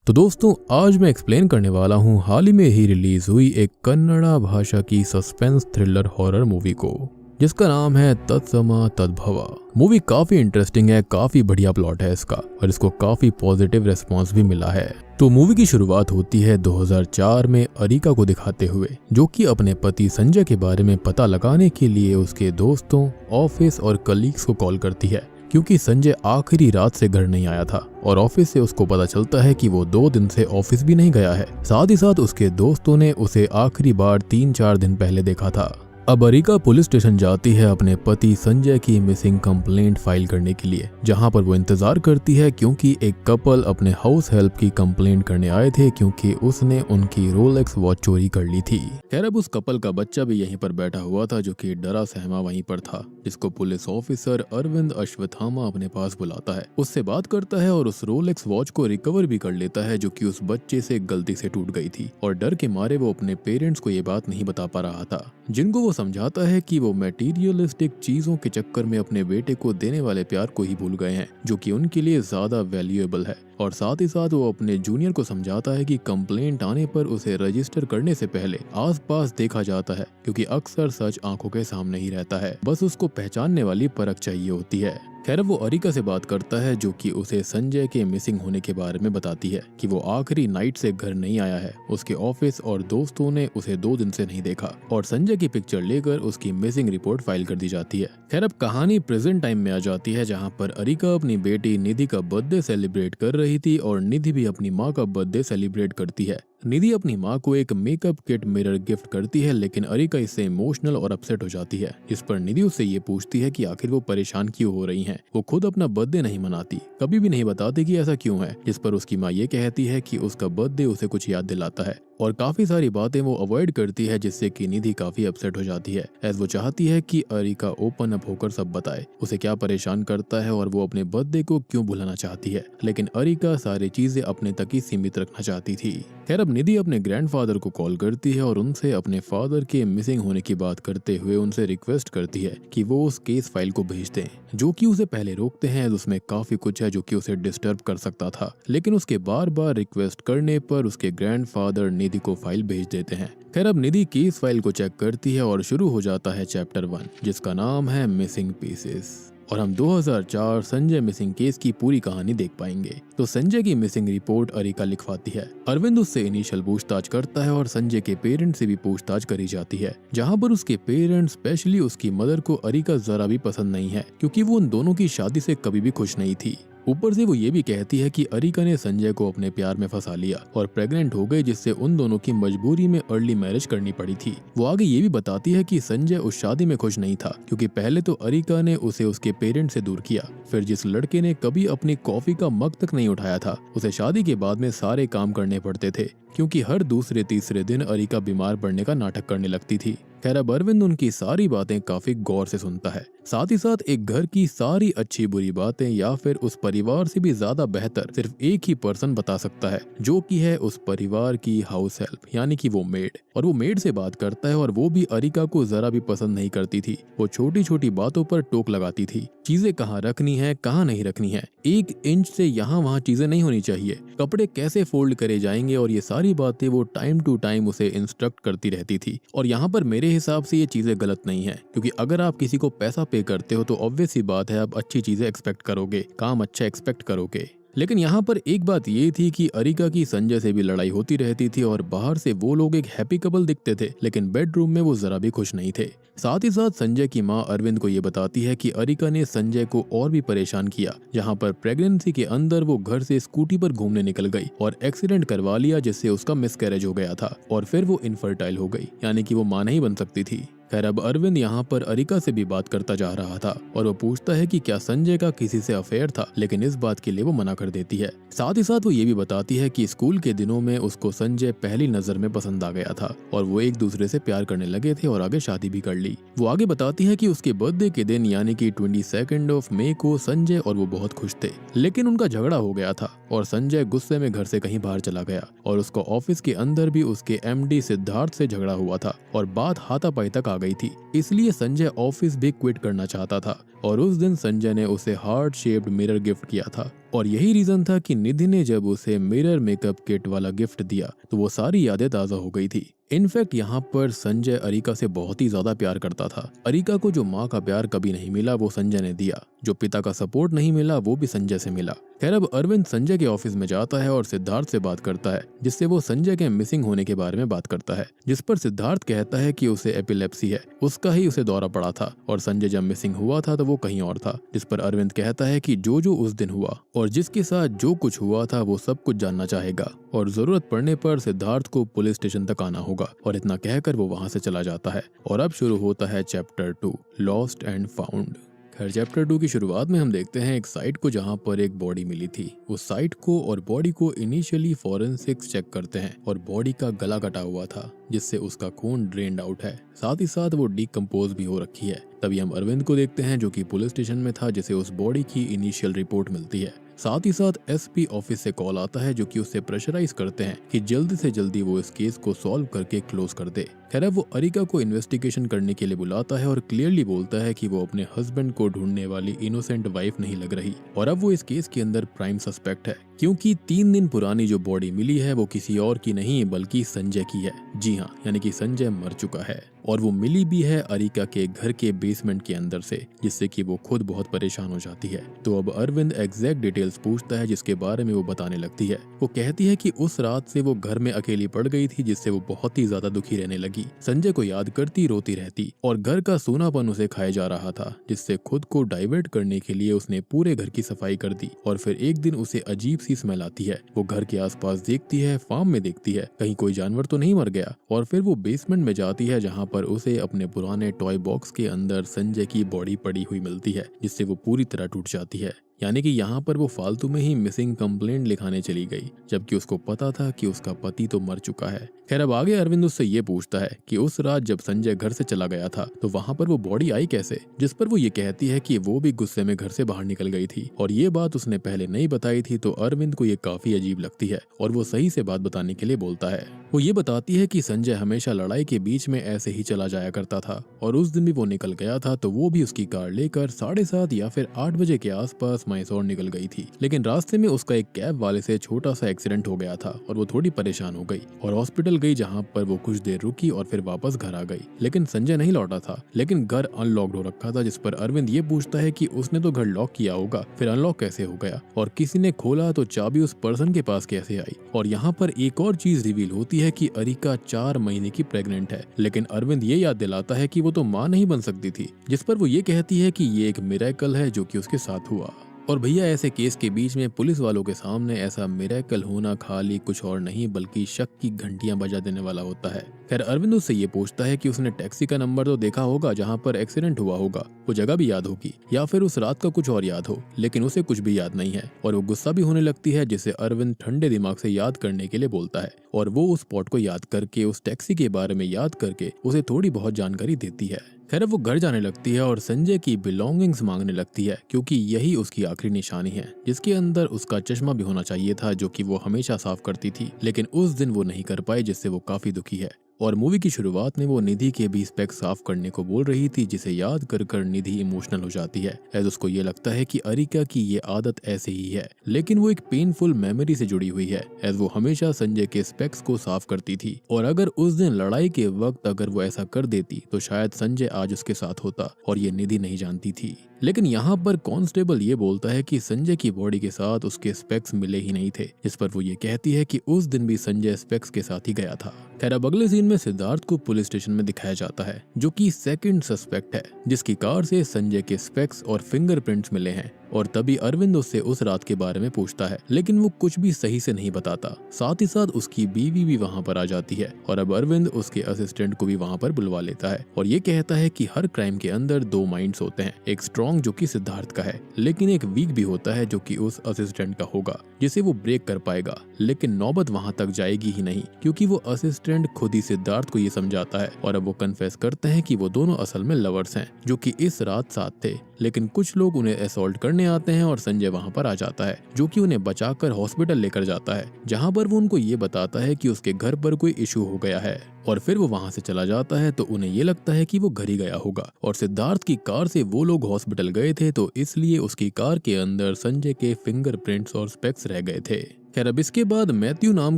तो दोस्तों आज मैं एक्सप्लेन करने वाला हूँ हाल ही में ही रिलीज हुई एक कन्नड़ा भाषा की सस्पेंस थ्रिलर हॉरर मूवी को, जिसका नाम है तत्सम तद्भव। मूवी काफी इंटरेस्टिंग है, काफी बढ़िया प्लॉट है इसका और इसको काफी पॉजिटिव रेस्पॉन्स भी मिला है। तो मूवी की शुरुआत होती है 2004 में अरिका को दिखाते हुए, जो कि अपने पति संजय के बारे में पता लगाने के लिए उसके दोस्तों, ऑफिस और कलीग्स को कॉल करती है, क्योंकि संजय आखिरी रात से घर नहीं आया था और ऑफिस से उसको पता चलता है कि वो 2 दिन से ऑफिस भी नहीं गया है। साथ ही साथ उसके दोस्तों ने उसे आखिरी बार 3-4 दिन पहले देखा था। अब अरिका पुलिस स्टेशन जाती है अपने पति संजय की मिसिंग कंप्लेंट फाइल करने के लिए, जहां पर वो इंतजार करती है क्योंकि एक कपल अपने हाउस हेल्प की कंप्लेंट करने आए थे क्योंकि उसने उनकी रोलेक्स वॉच चोरी कर ली थी। खैर अब उस कपल का बच्चा भी यहीं पर बैठा हुआ था, जो कि डरा सहमा वहीं पर था, जिसको पुलिस ऑफिसर अरविंद अश्वत्थामा अपने पास बुलाता है, उससे बात करता है और उस रोलेक्स वॉच को रिकवर भी कर लेता है, जो कि उस बच्चे से गलती से टूट गई थी और डर के मारे वो अपने पेरेंट्स को ये बात नहीं बता पा रहा था, जिनको वो समझाता है कि वो मटेरियलिस्टिक चीजों के चक्कर में अपने बेटे को देने वाले प्यार को ही भूल गए हैं, जो कि उनके लिए ज्यादा वैल्यूएबल है। और साथ ही साथ वो अपने जूनियर को समझाता है कि कंप्लेंट आने पर उसे रजिस्टर करने से पहले आसपास देखा जाता है, क्योंकि अक्सर सच आंखों के सामने ही रहता है, बस उसको पहचानने वाली परख चाहिए होती है। खैर वो अरिका से बात करता है, जो कि उसे संजय के मिसिंग होने के बारे में बताती है कि वो आखिरी नाइट से घर नहीं आया है, उसके ऑफिस और दोस्तों ने उसे 2 दिन से नहीं देखा और संजय की पिक्चर लेकर उसकी मिसिंग रिपोर्ट फाइल कर दी जाती है। खैर अब कहानी प्रेजेंट टाइम में आ जाती है, जहाँ पर अरिका अपनी बेटी निधि का बर्थडे सेलिब्रेट कर रही थी और निधि भी अपनी माँ का बर्थडे सेलिब्रेट करती है। निधि अपनी माँ को एक मेकअप किट मिरर गिफ्ट करती है, लेकिन अरिका इससे इमोशनल और अपसेट हो जाती है। इस पर निधि उससे ये पूछती है कि आखिर वो परेशान क्यों हो रही हैं। वो खुद अपना बर्थडे नहीं मनाती, कभी भी नहीं बताती कि ऐसा क्यों है, जिस पर उसकी माँ ये कहती है कि उसका बर्थडे उसे कुछ याद दिलाता है और काफी सारी बातें वो अवॉइड करती है, जिससे कि निधि काफी अपसेट हो जाती है, एज वो चाहती है कि अरिका ओपन अप होकर सब बताए, उसे क्या परेशान करता है और वो अपने बर्थडे को क्यों भुलाना चाहती है, लेकिन अरिका सारी चीजें अपने तक ही सीमित रखना चाहती थी। खैर अब निधि अपने ग्रैंडफादर को कॉल करती है और उनसे अपने फादर के मिसिंग होने की बात करते हुए उनसे रिक्वेस्ट करती है कि वो उस केस फाइल को भेज दें, जो कि उसे पहले रोकते हैं। उसमें काफी कुछ है जो कि उसे डिस्टर्ब कर सकता था, लेकिन उसके बार बार रिक्वेस्ट करने पर उसके ग्रैंडफादर निधि को फाइल भेज देते हैं। खैर अब निधि केस फाइल को चेक करती है और शुरू हो जाता है चैप्टर 1, जिसका नाम है मिसिंग पीसेस, और हम 2004 संजय मिसिंग केस की पूरी कहानी देख पाएंगे। तो संजय की मिसिंग रिपोर्ट अरिका लिखवाती है। अरविंद उससे इनिशियल पूछताछ करता है और संजय के पेरेंट्स से भी पूछताछ करी जाती है, जहां पर उसके पेरेंट्स स्पेशली उसकी मदर को अरिका जरा भी पसंद नहीं है, क्योंकि वो उन दोनों की शादी से कभी भी खुश नहीं थी। ऊपर से वो ये भी कहती है कि अरिका ने संजय को अपने प्यार में फंसा लिया और प्रेग्नेंट हो गई, जिससे उन दोनों की मजबूरी में अर्ली मैरिज करनी पड़ी थी। वो आगे ये भी बताती है कि संजय उस शादी में खुश नहीं था, क्योंकि पहले तो अरिका ने उसे उसके पेरेंट्स से दूर किया, फिर जिस लड़के ने कभी अपनी कॉफी का मग तक नहीं उठाया था, उसे शादी के बाद में सारे काम करने पड़ते थे, क्योंकि हर दूसरे तीसरे दिन अरिका बीमार पड़ने का नाटक करने लगती थी। खैर अब अरविंद उनकी सारी बातें काफी गौर से सुनता है, साथ ही साथ एक घर की सारी अच्छी बुरी बातें या फिर उस परिवार से भी ज्यादा बेहतर सिर्फ एक ही पर्सन बता सकता है, जो कि है उस परिवार की हाउस हेल्प, यानी कि वो मेड। और वो मेड से बात करता है और वो भी अरिका को जरा भी पसंद नहीं करती थी। वो छोटी छोटी बातों पर टोक लगाती थी, चीजें कहाँ रखनी है कहाँ नहीं रखनी है, 1 इंच से यहाँ वहाँ चीजें नहीं होनी चाहिए, कपड़े कैसे फोल्ड करे जाएंगे, और ये सारी बातें वो टाइम टू टाइम उसे इंस्ट्रक्ट करती रहती थी। और यहाँ पर मेरे हिसाब से ये चीजें गलत नहीं है, क्योंकि अगर आप किसी को पैसा पे करते हो तो ऑब्वियस सी बात है आप अच्छी चीजें एक्सपेक्ट करोगे, काम अच्छा एक्सपेक्ट करोगे। लेकिन यहाँ पर एक बात ये थी कि अरिका की संजय से भी लड़ाई होती रहती थी और बाहर से वो लोग एक हैप्पी कपल दिखते थे, लेकिन बेडरूम में वो जरा भी खुश नहीं थे। साथ ही साथ संजय की माँ अरविंद को ये बताती है कि अरिका ने संजय को और भी परेशान किया, जहाँ पर प्रेगनेंसी के अंदर वो घर से स्कूटी पर घूमने निकल गई और एक्सीडेंट करवा लिया, जिससे उसका मिसकैरेज हो गया था और फिर वो इनफर्टाइल हो गई, यानी कि वो मां नहीं बन सकती थी। खैर अब अरविंद यहाँ पर अरिका से भी बात करता जा रहा था और वो पूछता है कि क्या संजय का किसी से अफेयर था, लेकिन इस बात के लिए वो मना कर देती है। साथ ही साथ वो ये भी बताती है कि स्कूल के दिनों में उसको संजय पहली नजर में पसंद आ गया था और वो एक दूसरे से प्यार करने लगे थे और आगे शादी भी कर ली। वो आगे बताती है कि उसके बर्थडे के दिन यानी कि 22 मई को संजय और वो बहुत खुश थे, लेकिन उनका झगड़ा हो गया था और संजय गुस्से में घर से कहीं बाहर चला गया और उसको ऑफिस के अंदर भी उसके एमडी सिद्धार्थ से झगड़ा हुआ था और बात हाथापाई तक आ गई थी, इसलिए संजय ऑफिस भी क्विट करना चाहता था। और उस दिन संजय ने उसे हार्ट शेप्ड मिरर गिफ्ट किया था और यही रीजन था कि निधि ने जब उसे मिरर मेकअप किट वाला गिफ्ट दिया तो वो सारी यादें ताज़ा हो गई थी। इनफैक्ट यहाँ पर संजय अरिका से बहुत ही ज्यादा प्यार करता था। अरिका को जो माँ का प्यार कभी नहीं मिला वो संजय ने दिया, जो पिता का सपोर्ट नहीं मिला वो भी संजय से मिला। खैर अब अरविंद संजय के ऑफिस में जाता है और सिद्धार्थ से बात करता है, जिससे वो संजय के मिसिंग होने के बारे में बात करता है, जिस पर सिद्धार्थ कहता है कि उसे एपिलेप्सी है, उसका ही उसे दौरा पड़ा था और संजय जब मिसिंग हुआ था तो वो कहीं और था। जिस पर अरविंद कहता है कि जो उस दिन हुआ और जिसके साथ जो कुछ हुआ था वो सब कुछ जानना चाहेगा और जरूरत पड़ने पर सिद्धार्थ को पुलिस स्टेशन तक आना होगा। और इतना कहकर वो वहां से चला जाता है और अब शुरू होता है चैप्टर 2 लॉस्ट एंड फाउंड। खैर चैप्टर 2 की शुरुआत में हम देखते हैं एक साइट को जहां पर एक बॉडी मिली थी। उस साइट को और बॉडी को इनिशियली फॉरेंसिक्स चेक करते हैं और बॉडी का गला कटा हुआ था, जिससे उसका खून ड्रेन्ड आउट है, साथ ही साथ वो डिकम्पोज भी हो रखी है। तभी हम अरविंद को देखते हैं जो कि पुलिस स्टेशन में था, जिसे उस बॉडी की इनिशियल रिपोर्ट मिलती है। साथ ही साथ एसपी ऑफिस से कॉल आता है जो कि उससे प्रेशराइज करते हैं कि जल्दी से जल्दी वो इस केस को सॉल्व करके क्लोज कर दे। खैर वो अरिका को इन्वेस्टिगेशन करने के लिए बुलाता है और क्लियरली बोलता है कि वो अपने हस्बैंड को ढूंढने वाली इनोसेंट वाइफ नहीं लग रही और अब वो इस केस के अंदर प्राइम सस्पेक्ट है, क्योंकि 3 दिन पुरानी जो बॉडी मिली है वो किसी और की नहीं बल्कि संजय की है। जी हाँ, यानी कि संजय मर चुका है और वो मिली भी है अरिका के घर के बेसमेंट के अंदर से, जिससे कि वो खुद बहुत परेशान हो जाती है। तो अब अरविंद एग्जैक्ट डिटेल्स पूछता है, जिसके बारे में वो बताने लगती है। वो कहती है कि उस रात से वो घर में अकेली पड़ गई थी, जिससे वो बहुत ही ज्यादा दुखी रहने लगी, संजय को याद करती रोती रहती और घर का सूनापन उसे खाए जा रहा था, जिससे खुद को डाइवर्ट करने के लिए उसने पूरे घर की सफाई कर दी। और फिर एक दिन उसे अजीब सी स्मेल आती है। वो घर के आसपास देखती है, फार्म में देखती है कहीं कोई जानवर तो नहीं मर गया, और फिर वो बेसमेंट में जाती है जहाँ पर उसे अपने पुराने टॉय बॉक्स के अंदर संजय की बॉडी पड़ी हुई मिलती है, जिससे वो पूरी तरह टूट जाती है। यानी कि यहाँ पर वो फालतू में ही मिसिंग कंप्लेंट लिखाने चली गई, जबकि उसको पता था कि उसका पति तो मर चुका है। खैर अब आगे अरविंद उससे ये पूछता है कि उस रात जब संजय घर से चला गया था तो वहाँ पर वो बॉडी आई कैसे, जिस पर वो ये कहती है कि वो भी गुस्से में घर से बाहर निकल गई थी और ये बात उसने पहले नहीं बताई थी। तो अरविंद को ये काफी अजीब लगती है और वो सही से बात बताने के लिए बोलता है। वो ये बताती है कि संजय हमेशा लड़ाई के बीच में ऐसे ही चला जाया करता था और उस दिन भी वो निकल गया था, तो वो भी उसकी कार लेकर 7:30 या फिर 8 बजे के आसपास मैसूर निकल गई थी। लेकिन रास्ते में उसका एक कैब वाले से छोटा सा एक्सीडेंट हो गया था और वो थोड़ी परेशान हो गई और हॉस्पिटल गई, जहाँ पर वो कुछ देर रुकी और फिर वापस घर आ गई। लेकिन संजय नहीं लौटा था, लेकिन घर अनलॉक्ड हो रखा था। जिस पर अरविंद ये पूछता है कि उसने तो घर लॉक किया होगा, फिर अनलॉक कैसे हो गया, और किसी ने खोला तो चाबी उस पर्सन के पास कैसे आई। और यहाँ पर एक और चीज रिवील होती है कि अरिका 4 महीने की प्रेग्नेंट है, लेकिन अरविंद ये याद दिलाता है कि वो तो माँ नहीं बन सकती थी, जिस पर वो ये कहती है कि ये एक मिरेकल है जो कि उसके साथ हुआ। और भैया ऐसे केस के बीच में पुलिस वालों के सामने ऐसा मिरेकल होना खाली कुछ और नहीं बल्कि शक की घंटियां बजा देने वाला होता है। खैर अरविंद उससे ये पूछता है कि उसने टैक्सी का नंबर तो देखा होगा जहां पर एक्सीडेंट हुआ होगा, वो जगह भी याद होगी या फिर उस रात का कुछ और याद हो, लेकिन उसे कुछ भी याद नहीं है और वो गुस्सा भी होने लगती है, जिसे अरविंद ठंडे दिमाग से याद करने के लिए बोलता है और वो उस स्पॉट को याद करके उस टैक्सी के बारे में याद करके उसे थोड़ी बहुत जानकारी देती है। खैर वो घर जाने लगती है और संजय की बिलोंगिंग्स मांगने लगती है, क्योंकि यही उसकी आखिरी निशानी है, जिसके अंदर उसका चश्मा भी होना चाहिए था जो कि वो हमेशा साफ करती थी, लेकिन उस दिन वो नहीं कर पाई, जिससे वो काफी दुखी है। और मूवी की शुरुआत में वो निधि के भी स्पेक्स साफ करने को बोल रही थी, जिसे याद कर कर निधि इमोशनल हो जाती है, एज उसको ये लगता है कि अरिका की ये आदत ऐसे ही है, लेकिन वो एक पेनफुल मेमोरी से जुड़ी हुई है, एज वो हमेशा संजय के स्पेक्स को साफ करती थी और अगर उस दिन लड़ाई के वक्त अगर वो ऐसा कर देती तो शायद संजय आज उसके साथ होता और ये निधि नहीं जानती थी। लेकिन यहाँ पर कांस्टेबल ये बोलता है कि संजय की बॉडी के साथ उसके स्पेक्स मिले ही नहीं थे, इस पर वो ये कहती है कि उस दिन भी संजय स्पेक्स के साथ ही गया था। खैर अब अगले सीन में सिद्धार्थ को पुलिस स्टेशन में दिखाया जाता है, जो कि सेकंड सस्पेक्ट है, जिसकी कार से संजय के स्पेक्स और फिंगरप्रिंट्स मिले हैं। और तभी अरविंद उससे उस रात के बारे में पूछता है, लेकिन वो कुछ भी सही से नहीं बताता। साथ ही साथ उसकी बीवी भी वहाँ पर आ जाती है और अब अरविंद उसके असिस्टेंट को भी वहाँ पर बुलवा लेता है और ये कहता है कि हर क्राइम के अंदर 2 माइंड्स होते हैं, एक स्ट्रॉन्ग जो कि सिद्धार्थ का है, लेकिन एक वीक भी होता है जो कि उस असिस्टेंट का होगा, जिसे वो ब्रेक कर पाएगा। लेकिन नौबत वहाँ तक जाएगी ही नहीं, क्योंकि वो असिस्टेंट खुद ही सिद्धार्थ को ये समझाता है और अब वो कन्फेस करते हैं कि वो दोनों असल में लवर्स हैं, जो कि इस रात साथ थे, लेकिन कुछ लोग उन्हें असॉल्ट करने मारने आते हैं और संजय वहाँ पर आ जाता है, जो कि उन्हें बचाकर हॉस्पिटल लेकर जाता है, जहाँ पर वो उनको ये बताता है कि उसके घर पर कोई इशू हो गया है। और फिर वो वहाँ से चला जाता है तो उन्हें ये लगता है कि वो घर ही गया होगा, और सिद्धार्थ की कार से वो लोग हॉस्पिटल गए थे तो इसलिए उसकी कार के अंदर संजय के फिंगरप्रिंट्स और स्पेक्स रह गए थे। खैर अब इसके बाद मैथ्यू नाम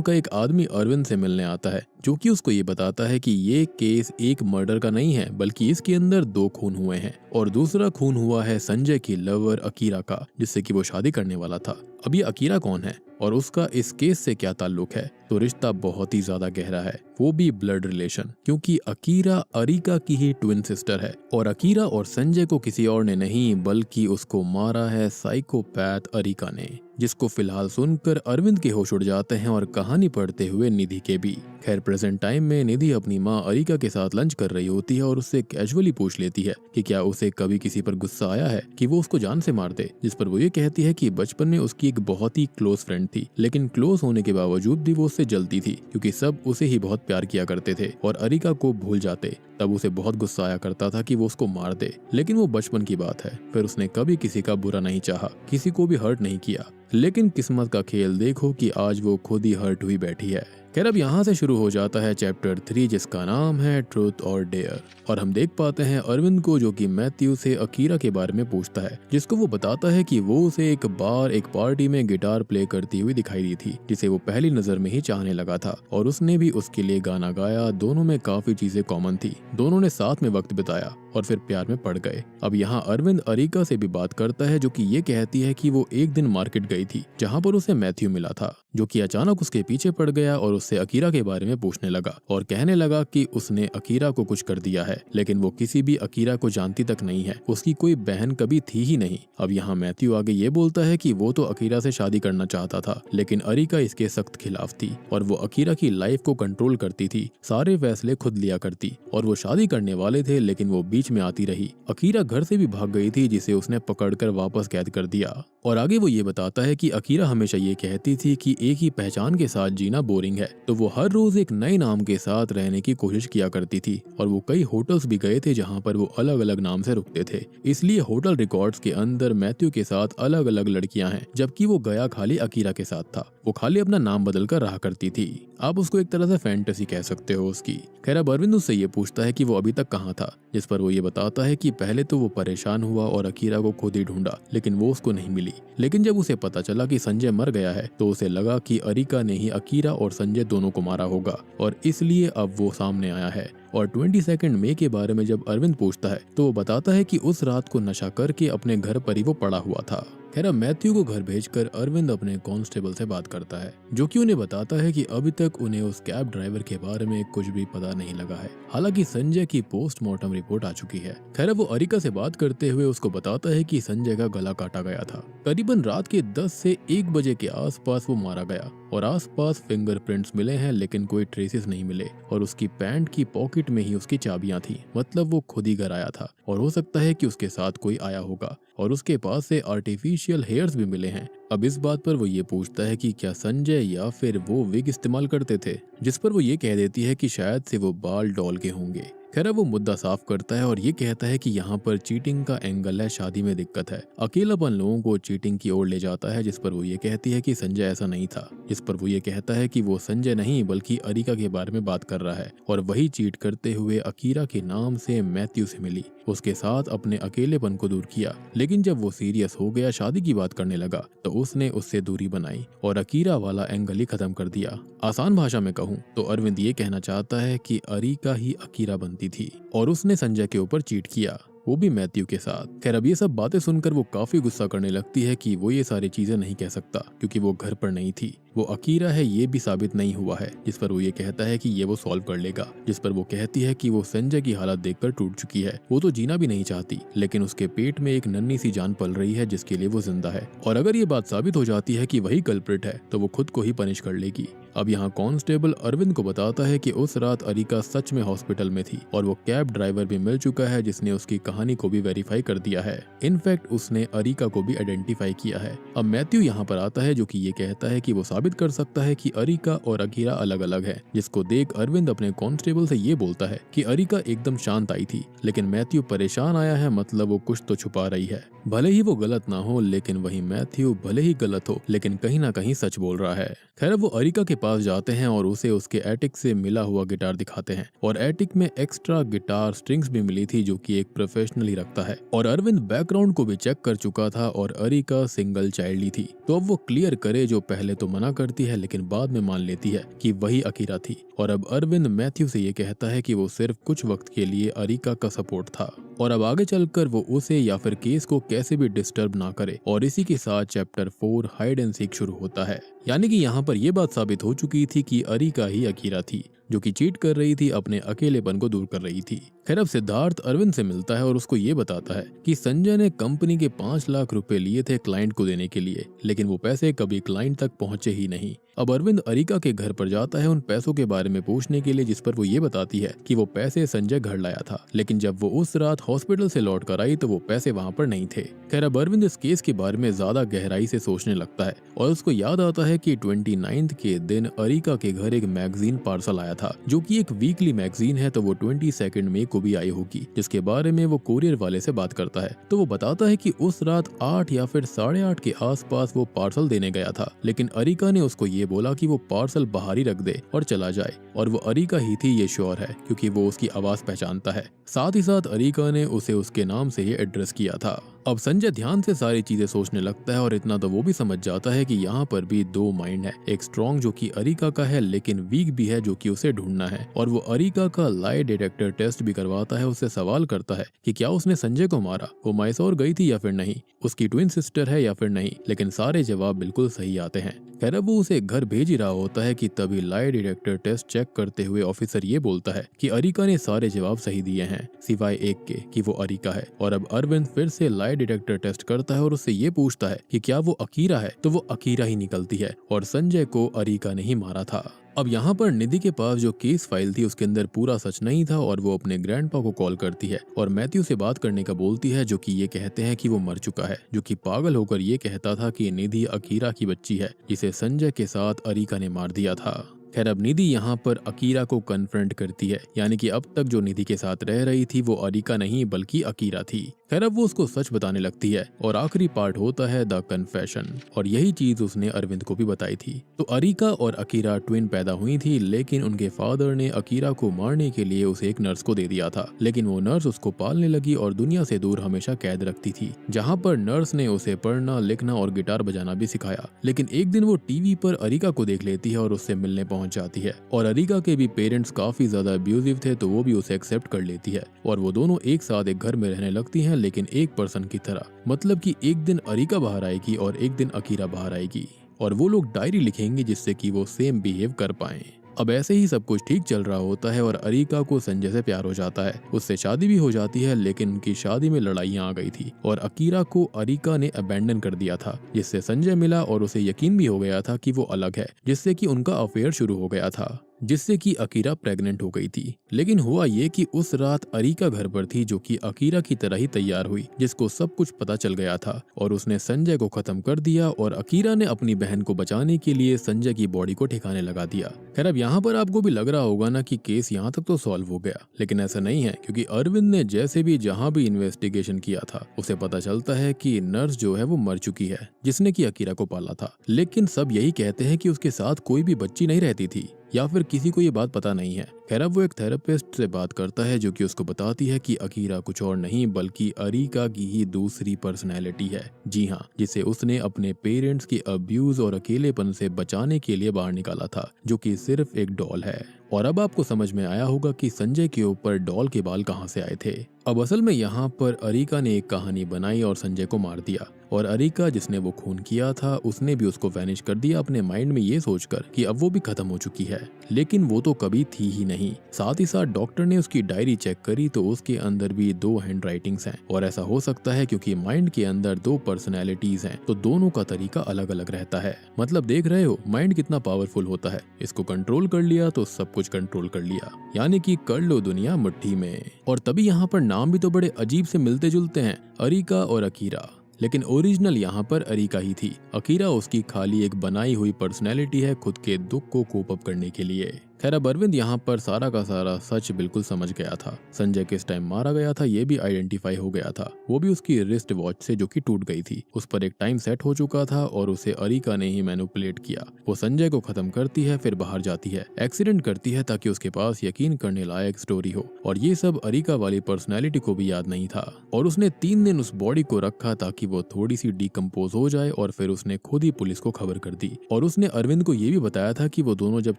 का एक आदमी अरविंद से मिलने आता है, जो कि उसको ये बताता है कि ये केस एक मर्डर का नहीं है, बल्कि इसके अंदर 2 खून हुए हैं और दूसरा खून हुआ है संजय की लवर अकीरा का, जिससे कि वो शादी करने वाला था। अब ये अकीरा कौन है और उसका इस केस से क्या ताल्लुक है? तो रिश्ता बहुत ही ज्यादा गहरा है, वो भी ब्लड रिलेशन, क्योंकि अकीरा अरिका की ही ट्विन सिस्टर है और अकीरा और संजय को किसी और ने नहीं बल्कि उसको मारा है साइकोपैथ अरिका ने, जिसको फिलहाल सुनकर अरविंद के होश उड़ जाते हैं और कहानी पढ़ते हुए निधि के भी। खैर प्रेजेंट टाइम में निधि अपनी माँ अरिका के साथ लंच कर रही होती है और उससे कैजुअली पूछ लेती है कि क्या उसे कभी किसी पर गुस्सा आया है कि वो उसको जान से मार दे, जिस पर वो ये कहती है कि बचपन में उसकी एक बहुत ही क्लोज फ्रेंड थी, लेकिन क्लोज होने के बावजूद भी वो उससे जलती थी क्योंकि सब उसे ही बहुत प्यार किया करते थे और अरिका को भूल जाते। तब उसे बहुत गुस्सा आया करता था कि वो उसको मार दे, लेकिन वो बचपन की बात है। फिर उसने कभी किसी का बुरा नहीं चाहा, किसी को भी हर्ट नहीं किया, लेकिन किस्मत का खेल देखो कि आज वो खुद ही हर्ट हुई बैठी है। खैर अब यहाँ से शुरू हो जाता है चैप्टर 3, जिसका नाम है ट्रूथ और डेयर, और हम देख पाते हैं अरविंद को, जो कि मैथ्यू से अकीरा के बारे में पूछता है, जिसको वो बताता है कि वो उसे एक बार एक पार्टी में गिटार प्ले करती हुई दिखाई दी थी, जिसे वो पहली नजर में ही चाहने लगा था और उसने भी उसके लिए गाना गाया। दोनों में काफी चीजें कॉमन थी, दोनों ने साथ में वक्त बिताया और फिर प्यार में पड़ गए। अब यहाँ अरविंद अरिका से भी बात करता है, जो कि ये कहती है कि वो एक दिन मार्केट गई थी जहाँ पर उसे मैथ्यू मिला था, जो कि अचानक उसके पीछे पड़ गया और उससे अकीरा के बारे में पूछने लगा और कहने लगा कि उसने अकीरा को कुछ कर दिया है, लेकिन वो किसी भी अकीरा को जानती तक नहीं है, उसकी कोई बहन कभी थी ही नहीं। अब यहाँ मैथ्यू आगे ये बोलता है कि वो तो अकीरा से शादी करना चाहता था, लेकिन अरिका इसके सख्त खिलाफ थी और वो अकीरा की लाइफ को कंट्रोल करती थी, सारे फैसले खुद लिया करती, और वो शादी करने वाले थे लेकिन वो बीच में आती रही। अकीरा घर से भी भाग गई थी, जिसे उसने पकड़कर वापस कैद कर दिया। और आगे वो ये बताता है कि अकीरा हमेशा ये कहती थी कि एक ही पहचान के साथ जीना बोरिंग है, तो वो हर रोज एक नए नाम के साथ रहने की कोशिश किया करती थी और वो कई होटल्स भी गए थे जहाँ पर वो अलग अलग नाम से रुकते थे। इसलिए होटल रिकॉर्ड्स के अंदर मैथ्यू के साथ अलग अलग लड़कियां हैं, जबकि वो गया खाली अकीरा के साथ था। वो खाली अपना नाम बदल कर रहा करती थी। आप उसको एक तरह से फैंटेसी कह सकते हो उसकी। खैर अब अरविंद उससे ये पूछता है कि वो अभी तक कहाँ था, जिस पर वो ये बताता है कि पहले तो वो परेशान हुआ और अकीरा को खुद ही ढूंढा, लेकिन वो उसको नहीं मिली। लेकिन जब उसे पता चला कि संजय मर गया है तो उसे लगा कि अरिका ने ही अकीरा और संजय दोनों को मारा होगा, और इसलिए अब वो सामने आया है। और 22 मई के बारे में जब अरविंद पूछता है तो वो बताता है कि उस रात को नशा करके अपने घर पर ही वो पड़ा हुआ था। खैर अब मैथ्यू को घर भेजकर अरविंद अपने कांस्टेबल से बात करता है, जो कि उन्हें बताता है कि अभी तक उन्हें उस कैब ड्राइवर के बारे में कुछ भी पता नहीं लगा है। हालांकि संजय की पोस्टमार्टम रिपोर्ट आ चुकी है। खैर वो अरिका से बात करते हुए उसको बताता है कि संजय का गला काटा गया था। करीबन रात के 10 से 1 बजे के आसपास वो मारा गया और आसपास फिंगरप्रिंट्स मिले हैं, लेकिन कोई ट्रेसेस नहीं मिले, और उसकी पैंट की पॉकेट में ही उसकी चाबियां थी, मतलब वो खुद ही घर आया था और हो सकता है कि उसके साथ कोई आया होगा। और उसके पास से आर्टिफिशियल हेयर्स भी मिले हैं। अब इस बात पर वो ये पूछता है कि क्या संजय या फिर वो विग इस्तेमाल करते थे, जिस पर वो ये कह देती है कि शायद से वो बाल डॉल के होंगे। खैर वो मुद्दा साफ करता है और ये कहता है कि यहाँ पर चीटिंग का एंगल है, शादी में दिक्कत है। अकेलापन लोगों को चीटिंग की ओर ले जाता है, जिस पर वो ये कहती है कि संजय ऐसा नहीं था। जिस पर वो ये कहता है कि वो संजय नहीं बल्कि अरिका के बारे में बात कर रहा है और वही चीट करते हुए अकीरा के नाम से मैथ्यू से मिली, उसके साथ अपने अकेलेपन को दूर किया। लेकिन जब वो सीरियस हो गया, शादी की बात करने लगा, तो उसने उससे दूरी बनाई और अकीरा वाला एंगल ही खत्म कर दिया। आसान भाषा में कहूँ तो अरविंद ये कहना चाहता है कि अरिका ही अकीरा बनती थी और उसने संजय के ऊपर चीट किया, वो भी मैथ्यू के साथ। खैर अब ये सब बातें सुनकर वो काफी गुस्सा करने लगती है कि वो ये सारी चीजें नहीं कह सकता क्योंकि वो घर पर नहीं थी। वो अकीरा है ये भी साबित नहीं हुआ है, जिस पर वो ये कहता है कि ये वो सॉल्व कर लेगा। जिस पर वो कहती है कि वो संजय की हालत देखकर टूट चुकी है, वो तो जीना भी नहीं चाहती, लेकिन उसके पेट में एक नन्ही सी जान पल रही है जिसके लिए वो जिंदा है, और अगर ये बात साबित हो जाती है कि वही कल्प्रिट है तो वो खुद को ही पनिश कर लेगी। अब यहाँ कांस्टेबल अरविंद को बताता है कि उस रात अरिका सच में हॉस्पिटल में थी और वो कैब ड्राइवर भी मिल चुका है जिसने उसकी कहानी को भी वेरीफाई कर दिया है। इनफैक्ट उसने अरिका को भी आइडेंटिफाई किया है। अब मैथ्यू यहाँ पर आता है जो कि ये कहता है कि वो साबित कर सकता है कि अरिका और अकीरा अलग अलग है, जिसको देख अरविंद अपने कांस्टेबल से ये बोलता है कि अरिका एकदम शांत आई थी, लेकिन मैथ्यू परेशान आया है, मतलब वो कुछ तो छुपा रही है। भले ही वो गलत ना हो, लेकिन वही मैथ्यू भले ही गलत हो लेकिन कहीं ना कहीं सच बोल रहा है। खैर वो अरिका के पास जाते हैं और उसे उसके एटिक से मिला हुआ गिटार दिखाते हैं और एटिक में एक्स्ट्रा गिटार स्ट्रिंग्स भी मिली थी जो कि एक प्रोफेशनल ही रखता है। और अरविंद बैकग्राउंड को भी चेक कर चुका था और अरिका सिंगल चाइल्ड ही थी, तो अब वो क्लियर करे जो पहले तो मना करती है लेकिन बाद में मान लेती है कि वही अकीरा थी। और अब अरविंद मैथ्यू से ये कहता है कि वो सिर्फ कुछ वक्त के लिए अरिका का सपोर्ट था और अब आगे चलकर वो उसे या फिर केस को कैसे भी डिस्टर्ब ना करे। और इसी के साथ चैप्टर 4 हाइड एंड सीक शुरू होता है। यानी कि यहाँ पर यह बात साबित हो चुकी थी कि अरिका ही अकीरा थी जो कि चीट कर रही थी, अपने अकेलेपन को दूर कर रही थी। खैर अब सिद्धार्थ अरविंद से मिलता है और उसको ये बताता है कि संजय ने कंपनी के 5 लाख रुपए लिए थे क्लाइंट को देने के लिए, लेकिन वो पैसे कभी क्लाइंट तक पहुंचे ही नहीं। अब अरविंद अरिका के घर पर जाता है उन पैसों के बारे में पूछने के लिए, जिस पर वो ये बताती है कि वो पैसे संजय घर लाया था, लेकिन जब वो उस रात हॉस्पिटल से लौट कर आई तो वो पैसे वहाँ पर नहीं थे। खैर अब अरविंद इस केस के बारे में ज्यादा गहराई से सोचने लगता है और उसको याद आता है कि 29 के दिन अरिका के घर एक मैगजीन पार्सल आया था जो कि एक वीकली मैगजीन है, तो वो 22 मई को भी आई होगी, जिसके बारे में वो कोरियर वाले से बात करता है। तो वो बताता है कि उस रात 8 या फिर 8:30 के आसपास वो पार्सल देने गया था, लेकिन अरिका ने उसको ये बोला कि वो पार्सल बाहर ही रख दे और चला जाए। और वो अरिका ही थी, ये श्योर है क्योंकि वो उसकी आवाज पहचानता है। साथ ही साथ अरिका ने उसे उसके नाम से ही एड्रेस किया था। अब संजय ध्यान से सारी चीजें सोचने लगता है और इतना तो वो भी समझ जाता है कि यहाँ पर भी 2 माइंड है, एक स्ट्रॉन्ग जो कि अरिका का है लेकिन वीक भी है जो कि उसे ढूंढना है। और वो अरिका का लाई डिटेक्टर टेस्ट भी करवाता है, उससे सवाल करता है कि क्या उसने संजय को मारा, वो मैसूर गई थी या फिर नहीं, उसकी ट्विन सिस्टर है या फिर नहीं, लेकिन सारे जवाब बिल्कुल सही आते हैं। खैर वो उसे घर भेज ही रहा होता है कि तभी लाई डिटेक्टर टेस्ट चेक करते हुए ऑफिसर ये बोलता है कि अरिका ने सारे जवाब सही दिए हैं सिवाय एक के कि वो अरिका है। और अब अरविंद फिर से लाई डिटेक्टर टेस्ट करता है और उससे ये पूछता है कि क्या वो अकीरा है, तो वो अकीरा ही निकलती है और संजय को अरिका ने ही मारा था। अब यहाँ पर निधि के पास जो केस फाइल थी उसके अंदर पूरा सच नहीं था और वो अपने ग्रैंडपा को कॉल करती है और मैथ्यू से बात करने का बोलती है, जो कि ये कहते हैं कि वो मर चुका है, जो कि पागल होकर ये कहता था कि निधि अकीरा की बच्ची है जिसे संजय के साथ अरिका ने मार दिया था। खैर अब निधि यहाँ पर अकीरा को कन्फ्रंट करती है, यानी कि अब तक जो निधि के साथ रह रही थी वो अरिका नहीं बल्कि अकीरा थी। खैर अब वो उसको सच बताने लगती है और आखिरी पार्ट होता है द कन्फेशन, और यही चीज उसने अरविंद को भी बताई थी। तो अरिका और अकीरा ट्विन पैदा हुई थी, लेकिन उनके फादर ने अकीरा को मारने के लिए उसे एक नर्स को दे दिया था, लेकिन वो नर्स उसको पालने लगी और दुनिया से दूर हमेशा कैद रखती थी, जहाँ पर नर्स ने उसे पढ़ना लिखना और गिटार बजाना भी सिखाया। लेकिन एक दिन वो टीवी पर अरिका को देख लेती है और उससे मिलने पहुंच जाती है और अरिका के भी पेरेंट्स काफी ज्यादा अब्यूजिव थे, तो वो भी उसे एक्सेप्ट कर लेती है और वो दोनों एक साथ एक घर में रहने लगती हैं, लेकिन एक पर्सन की तरह। मतलब कि एक दिन अरिका बाहर आएगी और एक दिन अकीरा बाहर आएगी और वो लोग डायरी लिखेंगे जिससे कि वो सेम बिहेव कर पाएं। अब ऐसे ही सब कुछ ठीक चल रहा होता है और अरिका को संजय से प्यार हो जाता है, उससे शादी भी हो जाती है, लेकिन उनकी शादी में लड़ाइयाँ आ गई थी और अकीरा को अरिका ने अबैंडन कर दिया था, जिससे संजय मिला और उसे यकीन भी हो गया था कि वो अलग है, जिससे कि उनका अफेयर शुरू हो गया था, जिससे कि अकीरा प्रेग्नेंट हो गई थी। लेकिन हुआ ये कि उस रात अरिका घर पर थी, जो कि अकीरा की तरह ही तैयार हुई, जिसको सब कुछ पता चल गया था और उसने संजय को खत्म कर दिया और अकीरा ने अपनी बहन को बचाने के लिए संजय की बॉडी को ठिकाने लगा दिया। खैर अब यहाँ पर आपको भी लग रहा होगा ना कि केस यहाँ तक तो सॉल्व हो गया, लेकिन ऐसा नहीं है, क्योंकि अरविंद ने जैसे भी जहाँ भी इन्वेस्टिगेशन किया था उसे पता चलता है कि नर्स जो है वो मर चुकी है, जिसने की अकीरा को पाला था। लेकिन सब यही कहते हैं कि उसके साथ कोई भी बच्ची नहीं रहती थी, या फिर किसी को ये बात पता नहीं है। खैर अब वो एक थेरेपिस्ट से बात करता है, जो कि उसको बताती है कि अकीरा कुछ और नहीं बल्कि अरिका की ही दूसरी पर्सनैलिटी है। जी हाँ, जिसे उसने अपने पेरेंट्स के अब्यूज और अकेलेपन से बचाने के लिए बाहर निकाला था, जो कि सिर्फ एक डॉल है। और अब आपको समझ में आया होगा कि संजय के ऊपर डॉल के बाल कहाँ से आए थे। अब असल में यहाँ पर अरिका ने एक कहानी बनाई और संजय को मार दिया, और अरिका जिसने वो खून किया था उसने भी उसको वैनिश कर दिया अपने माइंड में ये सोचकर कि अब वो भी खत्म हो चुकी है, लेकिन वो तो कभी थी ही नहीं। साथ ही साथ डॉक्टर ने उसकी डायरी चेक करी तो उसके अंदर भी 2 हैंड राइटिंग्स हैं, और ऐसा हो सकता है क्योंकि माइंड के अंदर 2 पर्सनैलिटीज हैं, तो दोनों का तरीका अलग अलग रहता है। मतलब देख रहे हो माइंड कितना पावरफुल होता है, इसको कंट्रोल कर लिया तो सब कुछ कंट्रोल कर लिया, यानी कि कर लो दुनिया मुट्ठी में। और तभी यहाँ पर नाम भी तो बड़े अजीब से मिलते जुलते हैं, अरिका और अकीरा, लेकिन ओरिजिनल यहाँ पर अरिका ही थी। अकीरा उसकी खाली एक बनाई हुई पर्सनैलिटी है खुद के दुख को कोप अप करने के लिए। खैर अब अरविंद यहाँ पर सारा का सारा सच बिल्कुल समझ गया था। संजय किस टाइम मारा गया था ये भी आइडेंटिफाई हो गया था, वो भी उसकी रिस्ट वॉच से जो कि टूट गई थी। उस पर एक टाइम सेट हो चुका था और उसे अरिका ने ही मैनिपुलेट किया। वो संजय को खत्म करती है, फिर बाहर जाती है, एक्सीडेंट करती है ताकि उसके पास यकीन करने लायक स्टोरी हो। और ये सब अरिका वाली पर्सनैलिटी को भी याद नहीं था और उसने 3 दिन उस बॉडी को रखा ताकि वो थोड़ी सी डिकम्पोज हो जाए और फिर उसने खुद ही पुलिस को खबर कर दी। और उसने अरविंद को ये भी बताया था कि वो दोनों जब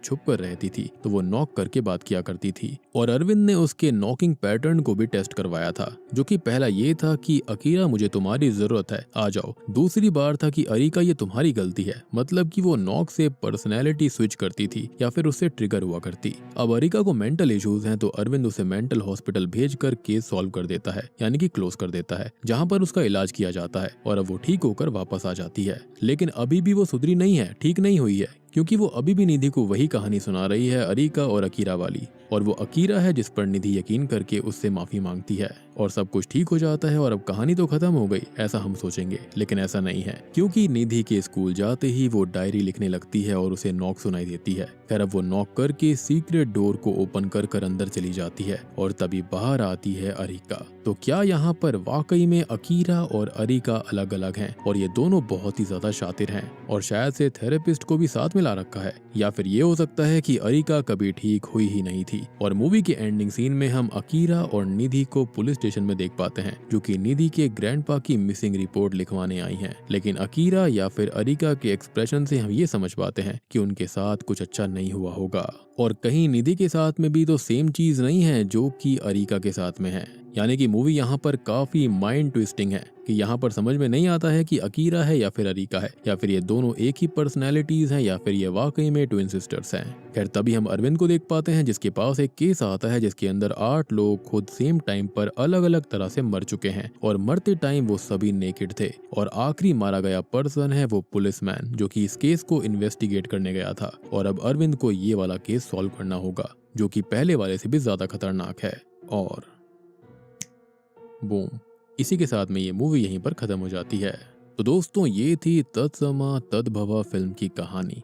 छुप कर रहती थी तो वो नॉक करके बात किया करती थी। और अरविंद ने उसके नॉकिंग पैटर्न को भी टेस्ट करवाया था, जो कि पहला ये था कि अकीरा मुझे तुम्हारी जरूरत है, आ जाओ। दूसरी बार था कि अरिका ये तुम्हारी गलती है, मतलब कि वो नॉक से पर्सनैलिटी स्विच करती थी या फिर उससे ट्रिगर हुआ करती। अब अरिका को मेंटल इश्यूज हैं तो अरविंद उसे मेंटल हॉस्पिटल भेजकर केस सॉल्व कर देता है, यानी कि क्लोज कर देता है, जहाँ पर उसका इलाज किया जाता है और अब वो ठीक होकर वापस आ जाती है। लेकिन अभी भी वो सुधरी नहीं है, ठीक नहीं हुई है, क्योंकि वो अभी भी निधि को वही कहानी सुना रही है, अरिका और अकीरा वाली। और वो अकीरा है जिस पर निधि यकीन करके उससे माफी मांगती है और सब कुछ ठीक हो जाता है और अब कहानी तो खत्म हो गई ऐसा हम सोचेंगे, लेकिन ऐसा नहीं है, क्योंकि निधि के स्कूल जाते ही वो डायरी लिखने लगती है और उसे नॉक सुनाई देती है। खैर अब वो नॉक करके सीक्रेट डोर को ओपन कर अंदर चली जाती है और तभी बाहर आती है अरिका। तो क्या यहाँ पर वाकई में अकीरा और अरिका अलग अलग हैं और ये दोनों बहुत ही ज्यादा शातिर हैं और शायद से थेरेपिस्ट को भी साथ में ला रखा है, या फिर ये हो सकता है कि अरिका कभी ठीक हुई ही नहीं थी। और मूवी के एंडिंग सीन में हम अकीरा और निधि को पुलिस स्टेशन में देख पाते हैं, जो कि निधि के ग्रैंडपा की मिसिंग रिपोर्ट लिखवाने आई हैं। लेकिन अकीरा या फिर अरिका के एक्सप्रेशन से हम ये समझ पाते हैं कि उनके साथ कुछ अच्छा नहीं हुआ होगा। और कहीं निधि के साथ में भी तो सेम चीज नहीं है जो कि अरिका के साथ में है, यानी कि मूवी यहाँ पर काफी माइंड ट्विस्टिंग है कि यहाँ पर समझ में नहीं आता है कि अकीरा है या फिर अरिका है, या फिर ये दोनों एक ही पर्सनैलिटीज हैं, या फिर ये वाकई में ट्विन सिस्टर्स हैं। खैर तभी हम अरविंद को देख पाते हैं जिसके पास एक केस आता है जिसके अंदर 8 लोग खुद सेम टाइम पर अलग अलग तरह से मर चुके हैं और मरते टाइम वो सभी नेकेड थे और आखिरी मारा गया पर्सन है वो पुलिसमैन जो कि इस केस को इन्वेस्टिगेट करने गया था। और अब अरविंद को ये वाला केस सॉल्व करना होगा जो कि पहले वाले से भी ज्यादा खतरनाक है। और बूम, इसी के साथ में ये मूवी यहीं पर खत्म हो जाती है। तो दोस्तों ये थी तत्समा तद्भवा फिल्म की कहानी।